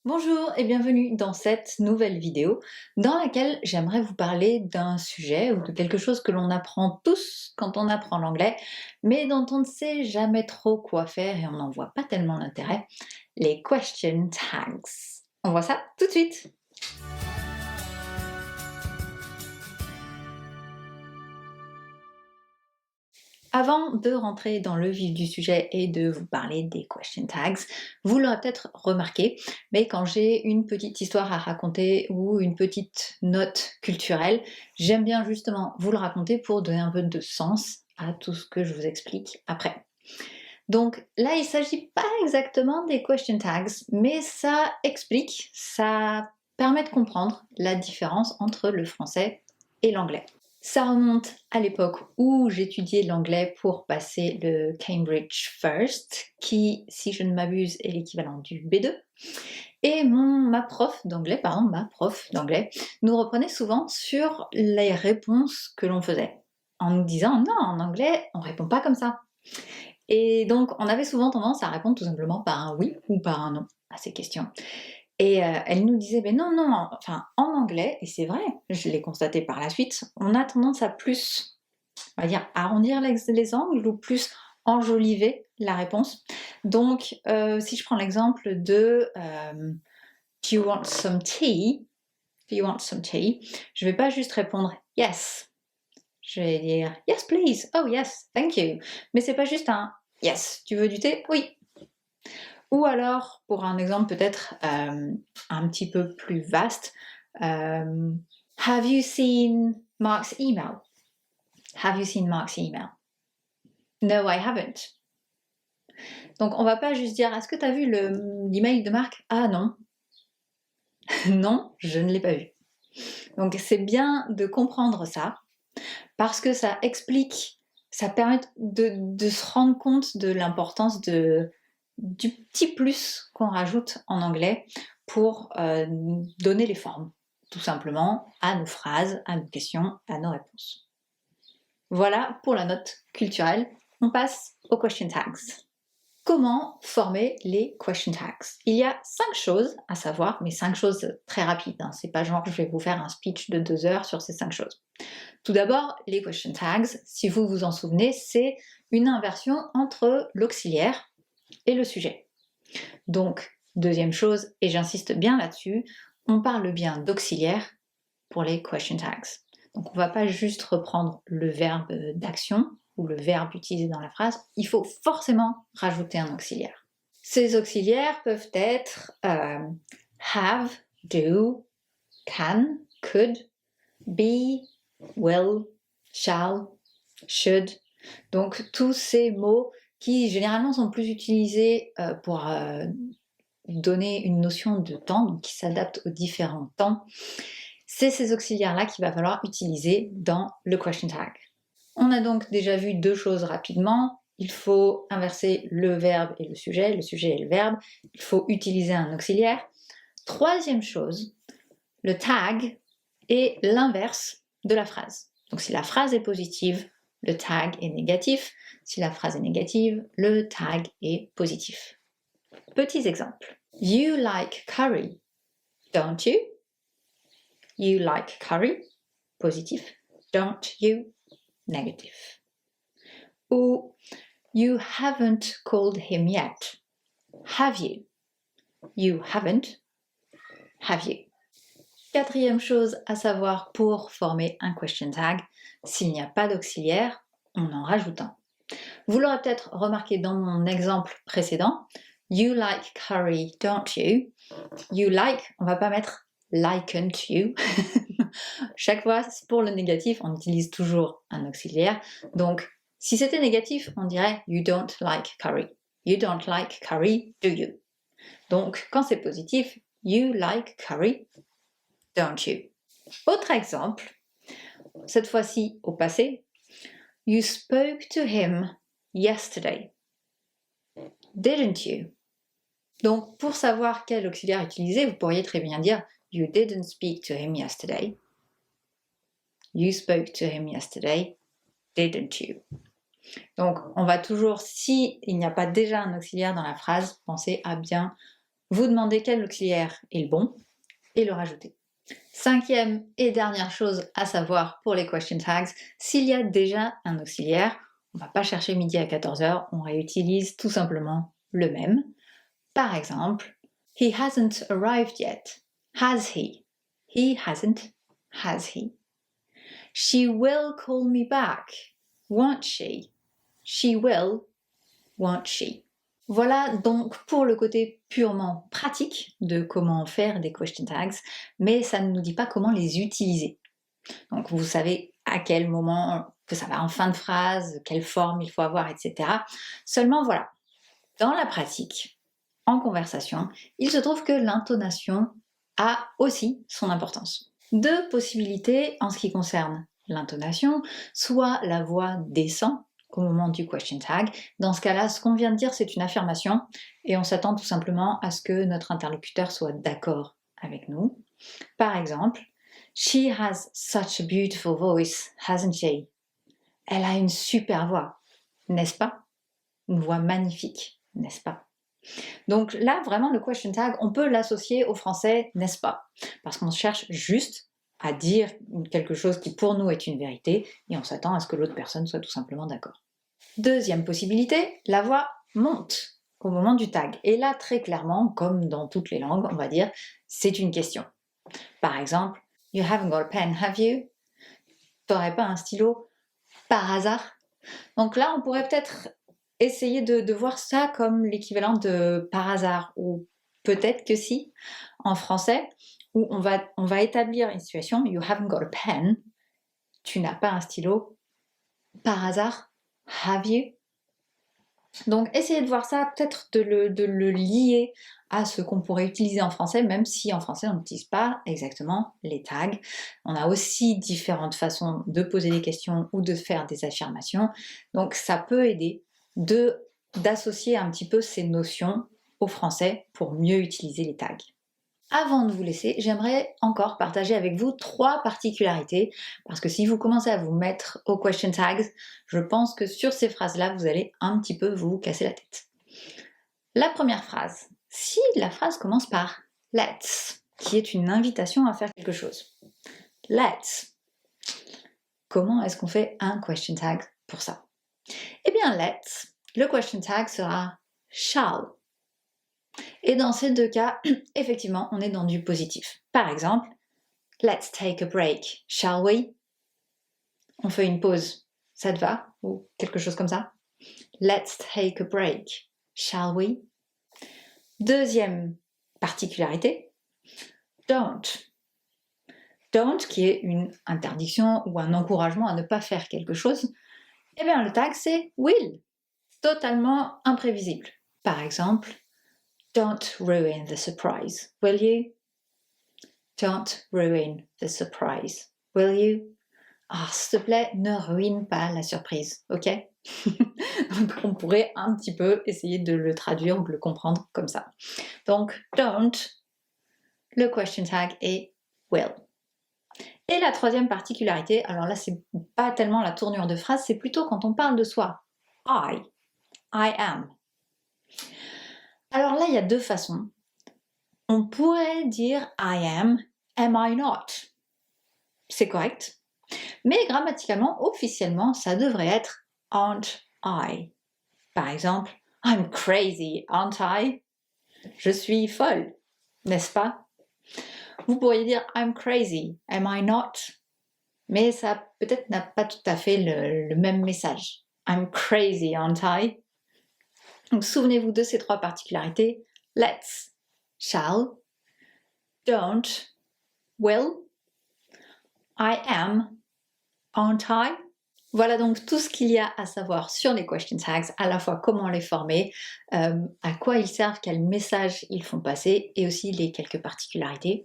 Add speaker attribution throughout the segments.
Speaker 1: Bonjour et bienvenue dans cette nouvelle vidéo dans laquelle j'aimerais vous parler d'un sujet ou de quelque chose que l'on apprend tous quand on apprend l'anglais, mais dont on ne sait jamais trop quoi faire et on n'en voit pas tellement l'intérêt, les question tags. On voit ça tout de suite. Avant de rentrer dans le vif du sujet et de vous parler des question tags, vous l'aurez peut-être remarqué, mais quand j'ai une petite histoire à raconter ou une petite note culturelle, j'aime bien justement vous le raconter pour donner un peu de sens à tout ce que je vous explique après. Donc là, il ne s'agit pas exactement des question tags, mais ça explique, ça permet de comprendre la différence entre le français et l'anglais. Ça remonte à l'époque où j'étudiais l'anglais pour passer le Cambridge First, qui, si je ne m'abuse, est l'équivalent du B2. Et ma prof d'anglais, nous reprenait souvent sur les réponses que l'on faisait, en nous disant non, en anglais, on répond pas comme ça. Et donc, on avait souvent tendance à répondre tout simplement par un oui ou par un non à ces questions. Et elle nous disait, mais non, non, enfin, en anglais, et c'est vrai, je l'ai constaté par la suite, on a tendance à plus, on va dire, arrondir les angles ou plus enjoliver la réponse. Donc, si je prends l'exemple de Do you want some tea? Do you want some tea? Je vais pas juste répondre yes. Je vais dire yes, please. Oh yes, thank you. Mais c'est pas juste un yes. Tu veux du thé? Oui. Ou alors, pour un exemple peut-être un petit peu plus vaste, Have you seen Mark's email? Have you seen Mark's email? No, I haven't. Donc on va pas juste dire est-ce que tu as vu l'email de Marc? Ah non. Non, je ne l'ai pas vu. Donc c'est bien de comprendre ça parce que ça explique, ça permet de se rendre compte de l'importance du petit plus qu'on rajoute en anglais pour donner les formes, tout simplement, à nos phrases, à nos questions, à nos réponses. Voilà pour la note culturelle. On passe aux question tags. Comment former les question tags? Il y a 5 choses à savoir, mais 5 choses très rapides. Hein. C'est pas genre je vais vous faire un speech de 2 heures sur ces 5 choses. Tout d'abord, les question tags, si vous vous en souvenez, c'est une inversion entre l'auxiliaire et le sujet. Donc, deuxième chose, et j'insiste bien là-dessus, on parle bien d'auxiliaire pour les question tags. Donc on ne va pas juste reprendre le verbe d'action ou le verbe utilisé dans la phrase, il faut forcément rajouter un auxiliaire. Ces auxiliaires peuvent être have, do, can, could, be, will, shall, should. Donc tous ces mots qui généralement sont plus utilisés pour donner une notion de temps, donc qui s'adaptent aux différents temps. C'est ces auxiliaires-là qu'il va falloir utiliser dans le question tag. On a donc déjà vu 2 choses rapidement. Il faut inverser le verbe et le sujet et le verbe. Il faut utiliser un auxiliaire. Troisième chose, le tag est l'inverse de la phrase. Donc si la phrase est positive, le tag est négatif. Si la phrase est négative, le tag est positif. Petits exemples. You like curry, don't you? You like curry, positif. Don't you, négatif. Ou you haven't called him yet. Have you? You haven't. Have you? Quatrième chose à savoir pour former un question tag, s'il n'y a pas d'auxiliaire, on en rajoute un. Vous l'aurez peut-être remarqué dans mon exemple précédent, you like curry, don't you? You like, on va pas mettre liken't you. Chaque fois, pour le négatif, on utilise toujours un auxiliaire. Donc, si c'était négatif, on dirait you don't like curry. You don't like curry, do you? Donc, quand c'est positif, you like curry, don't you? Autre exemple, cette fois-ci au passé, you spoke to him yesterday, didn't you? Donc, pour savoir quel auxiliaire utiliser, vous pourriez très bien dire you didn't speak to him yesterday. You spoke to him yesterday, didn't you? Donc, on va toujours, s'il n'y a pas déjà un auxiliaire dans la phrase, penser à bien Vous demandez quel auxiliaire est le bon et le rajouter. Cinquième et dernière chose à savoir pour les question tags, s'il y a déjà un auxiliaire, on ne va pas chercher midi à 14h, on réutilise tout simplement le même. Par exemple, he hasn't arrived yet. Has he? He hasn't. Has he? She will call me back. Won't she? She will. Won't she? Voilà donc pour le côté purement pratique de comment faire des question tags, mais ça ne nous dit pas comment les utiliser. Donc vous savez à quel moment que ça va en fin de phrase, quelle forme il faut avoir, etc. Seulement voilà, dans la pratique, en conversation, il se trouve que l'intonation a aussi son importance. Deux possibilités en ce qui concerne l'intonation, soit la voix descend au moment du question tag. Dans ce cas-là, ce qu'on vient de dire, c'est une affirmation et on s'attend tout simplement à ce que notre interlocuteur soit d'accord avec nous. Par exemple, she has such a beautiful voice, hasn't she? Elle a une super voix, n'est-ce pas? Une voix magnifique, n'est-ce pas? Donc là, vraiment, le question tag, on peut l'associer au français, n'est-ce pas? Parce qu'on cherche juste à dire quelque chose qui pour nous est une vérité et on s'attend à ce que l'autre personne soit tout simplement d'accord. Deuxième possibilité, la voix monte au moment du tag. Et là, très clairement, comme dans toutes les langues, on va dire, c'est une question. Par exemple, you haven't got a pen, have you? T'aurais pas un stylo par hasard? Donc là, on pourrait peut-être essayer de voir ça comme l'équivalent de par hasard, ou peut-être que si, en français, où on va établir une situation, you haven't got a pen, tu n'as pas un stylo, par hasard, have you? Donc essayez de voir ça, peut-être de le lier à ce qu'on pourrait utiliser en français, même si en français on n'utilise pas exactement les tags. On a aussi différentes façons de poser des questions ou de faire des affirmations, donc ça peut aider d'associer un petit peu ces notions au français pour mieux utiliser les tags. Avant de vous laisser, j'aimerais encore partager avec vous 3 particularités, parce que si vous commencez à vous mettre aux question tags, je pense que sur ces phrases-là, vous allez un petit peu vous casser la tête. La première phrase, si la phrase commence par let's, qui est une invitation à faire quelque chose. Let's. Comment est-ce qu'on fait un question tag pour ça? Eh bien, let's, le question tag sera shall. Et dans ces deux cas, effectivement, on est dans du positif. Par exemple, let's take a break, shall we? On fait une pause, ça te va? Ou quelque chose comme ça. Let's take a break, shall we? Deuxième particularité, don't. Don't, qui est une interdiction ou un encouragement à ne pas faire quelque chose. Eh bien, le tag, c'est will. Totalement imprévisible. Par exemple, don't ruin the surprise, will you? Don't ruin the surprise, will you? Ah, s'il te plaît, ne ruine pas la surprise, ok? Donc on pourrait un petit peu essayer de le traduire ou de le comprendre comme ça. Donc don't, le question tag est will. Et la troisième particularité, alors là c'est pas tellement la tournure de phrase, c'est plutôt quand on parle de soi. I am. Alors là il y a deux façons. On pourrait dire I am I not? C'est correct. Mais grammaticalement, officiellement, ça devrait être aren't I. Par exemple, I'm crazy, aren't I? Je suis folle, n'est-ce pas? Vous pourriez dire I'm crazy, am I not? Mais ça peut-être n'a pas tout à fait le même message. I'm crazy, aren't I? Donc souvenez-vous de ces 3 particularités. Let's, shall, don't, will, I am, aren't I? Voilà donc tout ce qu'il y a à savoir sur les question tags, à la fois comment les former, à quoi ils servent, quels messages ils font passer et aussi les quelques particularités.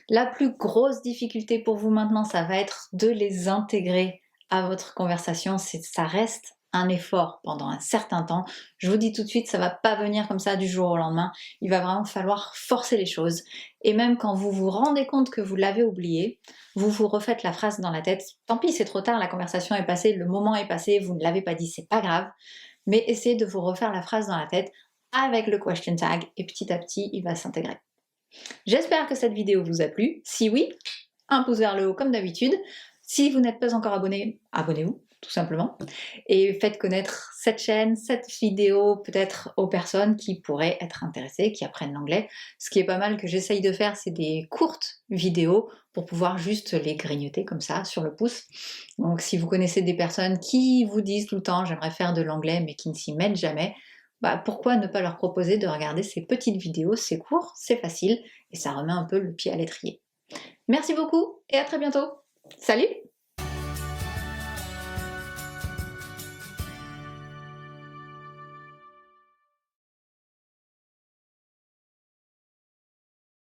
Speaker 1: La plus grosse difficulté pour vous maintenant, ça va être de les intégrer à votre conversation. Ça reste un effort pendant un certain temps. Je vous dis tout de suite, ça va pas venir comme ça du jour au lendemain. Il va vraiment falloir forcer les choses. Et même quand vous vous rendez compte que vous l'avez oublié, vous vous refaites la phrase dans la tête. Tant pis, c'est trop tard, la conversation est passée, le moment est passé, vous ne l'avez pas dit, c'est pas grave. Mais essayez de vous refaire la phrase dans la tête avec le question tag et petit à petit, il va s'intégrer. J'espère que cette vidéo vous a plu. Si oui, un pouce vers le haut comme d'habitude. Si vous n'êtes pas encore abonné, abonnez-vous tout simplement. Et faites connaître cette chaîne, cette vidéo peut-être aux personnes qui pourraient être intéressées, qui apprennent l'anglais. Ce qui est pas mal que j'essaye de faire, c'est des courtes vidéos pour pouvoir juste les grignoter comme ça sur le pouce. Donc si vous connaissez des personnes qui vous disent tout le temps j'aimerais faire de l'anglais mais qui ne s'y mettent jamais, bah pourquoi ne pas leur proposer de regarder ces petites vidéos, c'est court, c'est facile et ça remet un peu le pied à l'étrier. Merci beaucoup et à très bientôt. Salut!